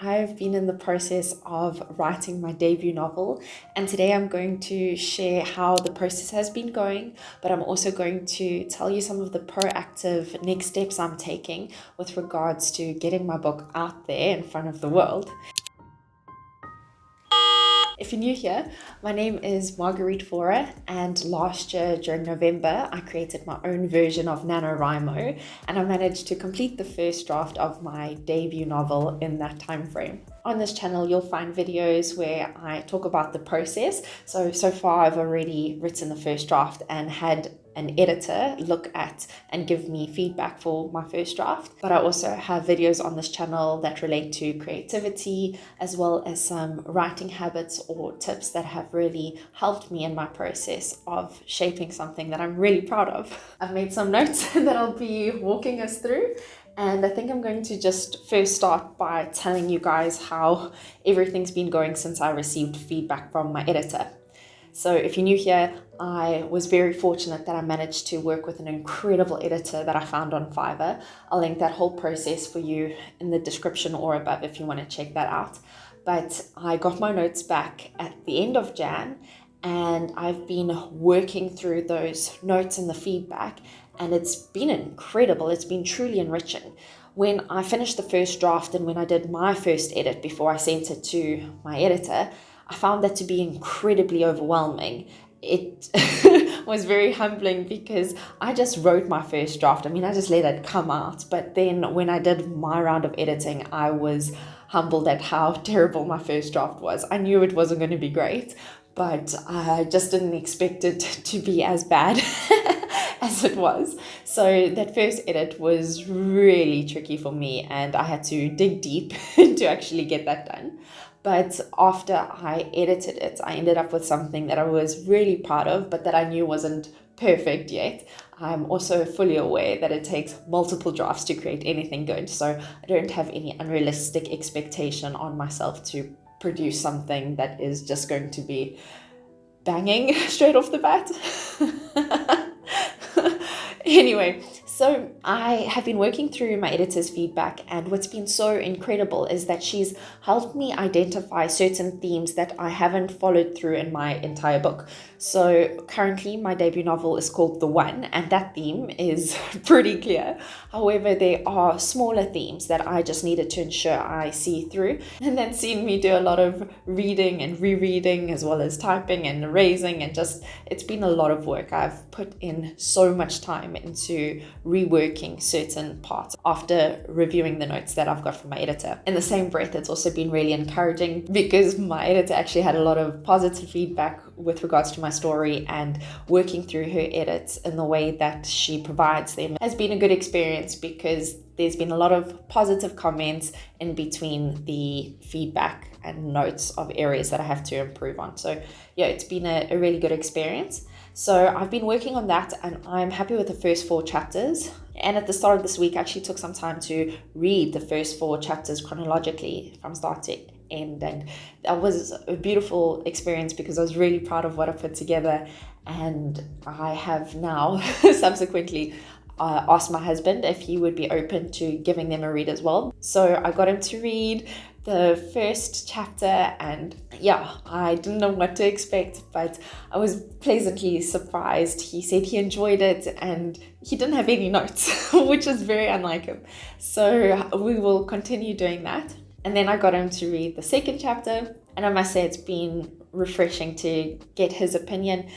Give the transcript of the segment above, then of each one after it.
I've been in the process of writing my debut novel, and today I'm going to share how the process has been going, but I'm also going to tell you some of the proactive next steps I'm taking with regards to getting my book out there in front of the world. If you're new here, my name is Marguerite Fora, and last year during November, I created my own version of NaNoWriMo, and I managed to complete the first draft of my debut novel in that time frame. On this channel, you'll find videos where I talk about the process. So far, I've already written the first draft and had an editor look at and give me feedback for my first draft. But I also have videos on this channel that relate to creativity, as well as some writing habits or tips that have really helped me in my process of shaping something that I'm really proud of. I've made some notes that I'll be walking us through. And I think I'm going to just first start by telling you guys how everything's been going since I received feedback from my editor. So if you're new here, I was very fortunate that I managed to work with an incredible editor that I found on Fiverr. I'll link that whole process for you in the description or above if you want to check that out. But I got my notes back at the end of Jan, and I've been working through those notes and the feedback, and it's been incredible. It's been truly enriching. When I finished the first draft and when I did my first edit before I sent it to my editor, I found that to be incredibly overwhelming. It was very humbling because I just wrote my first draft. I just let it come out. But then when I did my round of editing, I was humbled at how terrible my first draft was. I knew it wasn't going to be great, but I just didn't expect it to be as bad as it was. So that first edit was really tricky for me, and I had to dig deep to actually get that done. But after I edited it, I ended up with something that I was really proud of, but that I knew wasn't perfect yet. I'm also fully aware that it takes multiple drafts to create anything good, so I don't have any unrealistic expectation on myself to produce something that is just going to be banging straight off the bat. Anyway, so I have been working through my editor's feedback, and what's been so incredible is that she's helped me identify certain themes that I haven't followed through in my entire book. So currently my debut novel is called The One, and that theme is pretty clear. However, there are smaller themes that I just needed to ensure I see through, and that's seen me do a lot of reading and rereading, as well as typing and erasing, and just it's been a lot of work. I've put in so much time into reworking certain parts after reviewing the notes that I've got from my editor. In the same breath, it's also been really encouraging because my editor actually had a lot of positive feedback with regards to my story, and working through her edits in the way that she provides them has been a good experience because there's been a lot of positive comments in between the feedback and notes of areas that I have to improve on. So yeah, it's been a really good experience. So I've been working on that, and I'm happy with the first 4 chapters. And at the start of this week, I actually took some time to read the first 4 chapters chronologically from start to end. And that was a beautiful experience because I was really proud of what I put together. And I have now subsequently asked my husband if he would be open to giving them a read as well. So I got him to read the first chapter, and yeah, I didn't know what to expect, but I was pleasantly surprised. He said he enjoyed it and he didn't have any notes, which is very unlike him. So we will continue doing that. And then I got him to read the second chapter, and I must say it's been refreshing to get his opinion,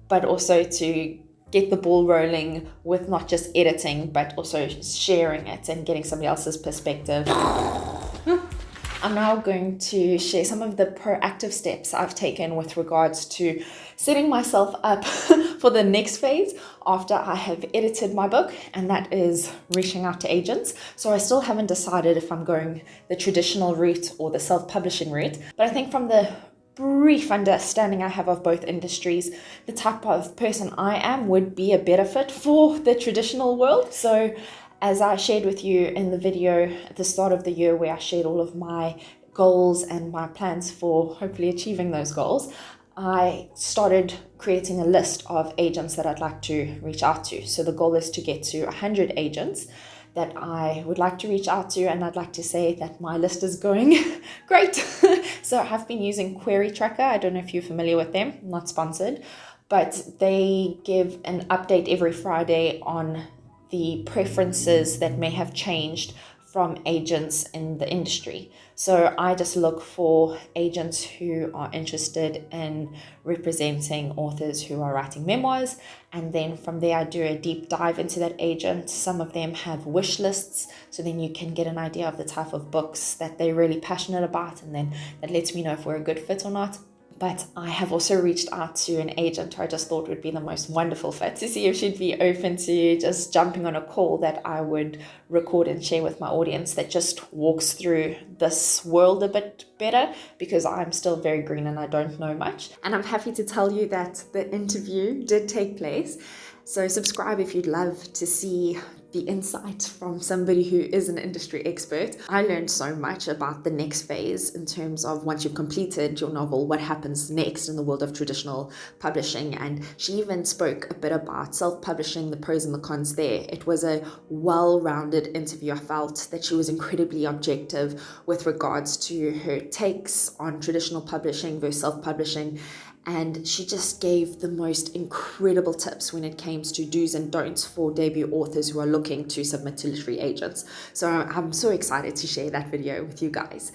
but also to get the ball rolling with not just editing, but also sharing it and getting somebody else's perspective. I'm now going to share some of the proactive steps I've taken with regards to setting myself up for the next phase after I have edited my book, and that is reaching out to agents. So I still haven't decided if I'm going the traditional route or the self-publishing route, but I think from the brief understanding I have of both industries, the type of person I am would be a better fit for the traditional world. So as I shared with you in the video at the start of the year where I shared all of my goals and my plans for hopefully achieving those goals, I started creating a list of agents that I'd like to reach out to. So the goal is to get to 100 agents that I would like to reach out to, and I'd like to say that my list is going great. So I have been using Query Tracker. I don't know if you're familiar with them, not sponsored, but they give an update every Friday on the preferences that may have changed from agents in the industry. So I just look for agents who are interested in representing authors who are writing memoirs, and then from there I do a deep dive into that agent. Some of them have wish lists, so then you can get an idea of the type of books that they're really passionate about, and then that lets me know if we're a good fit or not. But I have also reached out to an agent who I just thought would be the most wonderful fit, to see if she'd be open to just jumping on a call that I would record and share with my audience, that just walks through this world a bit better, because I'm still very green and I don't know much. And I'm happy to tell you that the interview did take place. So subscribe if you'd love to see the insight from somebody who is an industry expert. I learned so much about the next phase in terms of once you've completed your novel, what happens next in the world of traditional publishing. And she even spoke a bit about self-publishing, the pros and the cons there. It was a well-rounded interview. I felt that she was incredibly objective with regards to her takes on traditional publishing versus self-publishing. And she just gave the most incredible tips when it came to do's and don'ts for debut authors who are looking to submit to literary agents. So I'm so excited to share that video with you guys.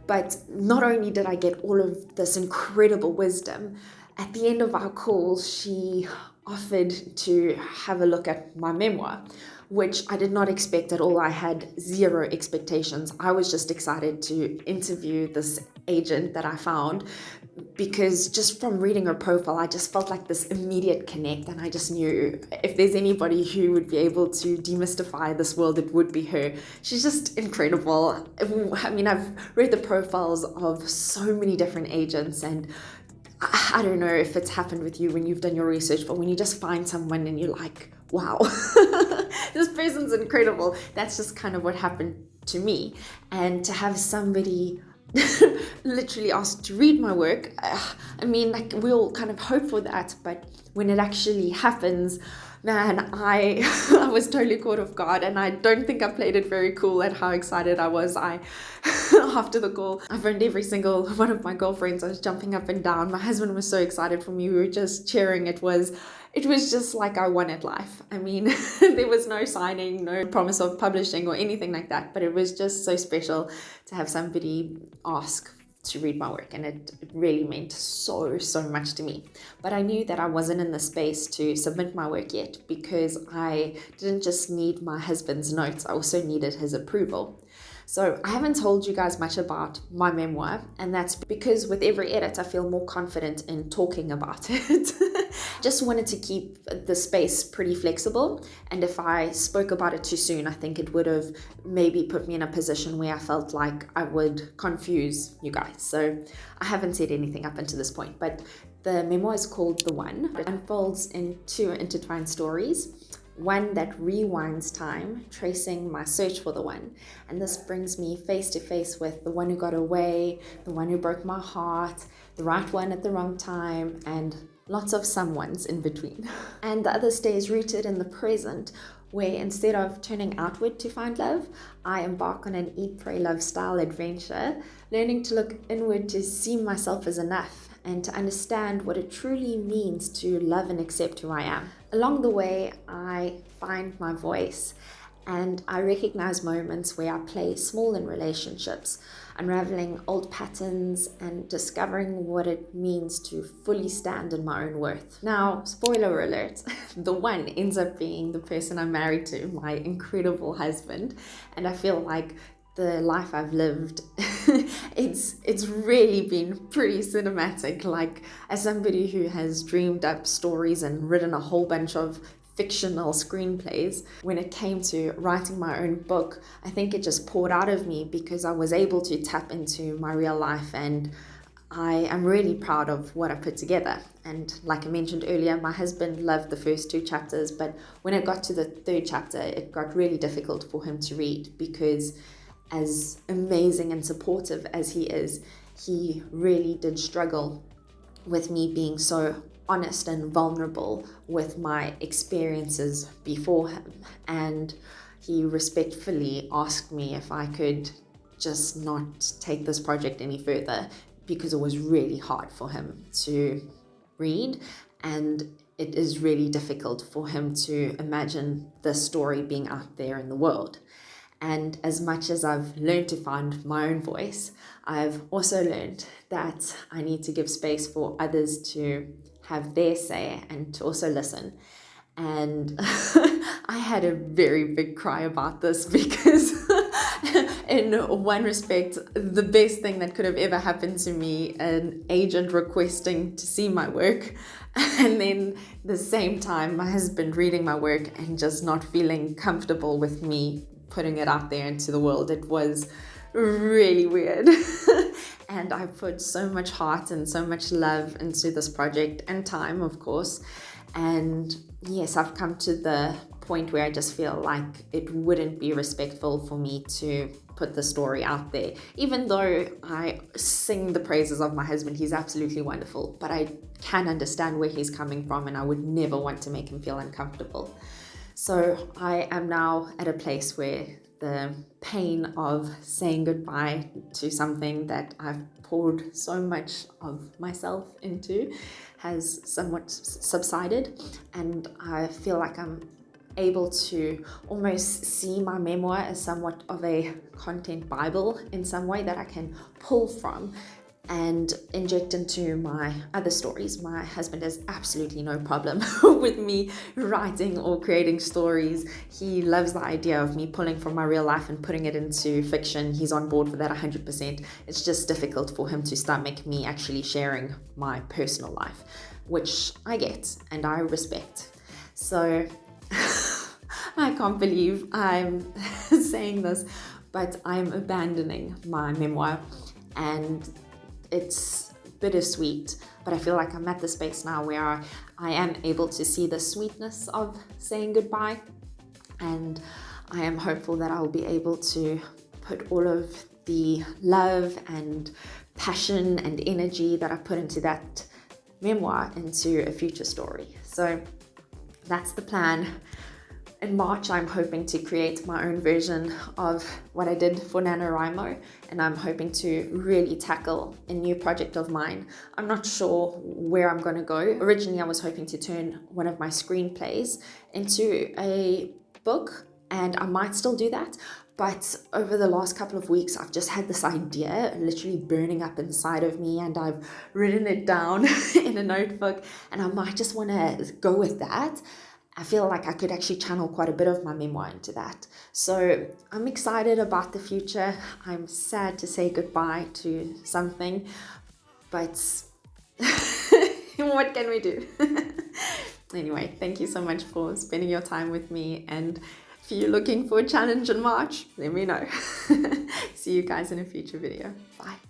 But not only did I get all of this incredible wisdom, at the end of our call, she offered to have a look at my memoir, which I did not expect at all. I had zero expectations. I was just excited to interview this agent that I found, because just from reading her profile, I just felt like this immediate connect, and I just knew if there's anybody who would be able to demystify this world, it would be her. She's just incredible. I mean, I've read the profiles of so many different agents, and I don't know if it's happened with you when you've done your research, but when you just find someone and you're like, wow, this person's incredible. That's just kind of what happened to me. And to have somebody literally asked to read my work, I mean, like, we all kind of hope for that, but when it actually happens, man, I was totally caught off guard, and I don't think I played it very cool at how excited I was. After the call, I phoned every single one of my girlfriends. I was jumping up and down. My husband was so excited for me. We were just cheering. It was just like I won at life. I mean, there was no signing, no promise of publishing or anything like that, but it was just so special to have somebody ask to read my work, and it really meant so much to me. But I knew that I wasn't in the space to submit my work yet, because I didn't just need my husband's notes, I also needed his approval. So I haven't told you guys much about my memoir, and that's because with every edit I feel more confident in talking about it. Just wanted to keep the space pretty flexible, and if I spoke about it too soon, I think it would have maybe put me in a position where I felt like I would confuse you guys. So I haven't said anything up until this point, but the memoir is called The One. It unfolds in two intertwined stories. One that rewinds time, tracing my search for the one. And this brings me face to face with the one who got away, the one who broke my heart, the right one at the wrong time, and lots of someones in between. And the other stays rooted in the present, where instead of turning outward to find love, I embark on an eat, pray, love style adventure, learning to look inward to see myself as enough, and to understand what it truly means to love and accept who I am. Along the way, I find my voice, and I recognize moments where I play small in relationships, unraveling old patterns and discovering what it means to fully stand in my own worth. Now, spoiler alert, the one ends up being the person I'm married to, my incredible husband, and I feel like the life I've lived, it's really been pretty cinematic. Like, as somebody who has dreamed up stories and written a whole bunch of fictional screenplays, when it came to writing my own book, I think it just poured out of me because I was able to tap into my real life, and I am really proud of what I put together. And like I mentioned earlier, my husband loved the first two chapters, but when it got to the third chapter, it got really difficult for him to read, because as amazing and supportive as he is, he really did struggle with me being so honest and vulnerable with my experiences before him. And he respectfully asked me if I could just not take this project any further, because it was really hard for him to read, and it is really difficult for him to imagine the story being out there in the world. And as much as I've learned to find my own voice, I've also learned that I need to give space for others to have their say and to also listen. And I had a very big cry about this, because in one respect, the best thing that could have ever happened to me, an agent requesting to see my work, and then the same time my husband reading my work and just not feeling comfortable with me putting it out there into the world. It was really weird. And I put so much heart and so much love into this project, and time, of course. And yes, I've come to the point where I just feel like it wouldn't be respectful for me to put the story out there. Even though I sing the praises of my husband, he's absolutely wonderful, but I can understand where he's coming from, and I would never want to make him feel uncomfortable. So I am now at a place where the pain of saying goodbye to something that I've poured so much of myself into has somewhat subsided, and I feel like I'm able to almost see my memoir as somewhat of a content Bible in some way that I can pull from and inject into my other stories. My husband has absolutely no problem with me writing or creating stories. He loves the idea of me pulling from my real life and putting it into fiction. He's on board for that 100%. It's just difficult for him to stomach me actually sharing my personal life, which I get and I respect. So I can't believe I'm saying this, but I'm abandoning my memoir, and it's bittersweet, but I feel like I'm at the space now where I am able to see the sweetness of saying goodbye, and I am hopeful that I'll be able to put all of the love and passion and energy that I put into that memoir into a future story. So that's the plan. In March, I'm hoping to create my own version of what I did for NaNoWriMo, and I'm hoping to really tackle a new project of mine. I'm not sure where I'm going to go. Originally, I was hoping to turn one of my screenplays into a book, and I might still do that. But over the last couple of weeks, I've just had this idea literally burning up inside of me, and I've written it down in a notebook, and I might just want to go with that. I feel like I could actually channel quite a bit of my memoir into that. So I'm excited about the future. I'm sad to say goodbye to something, but what can we do? Anyway, thank you so much for spending your time with me. And if you're looking for a challenge in March, let me know. See you guys in a future video. Bye.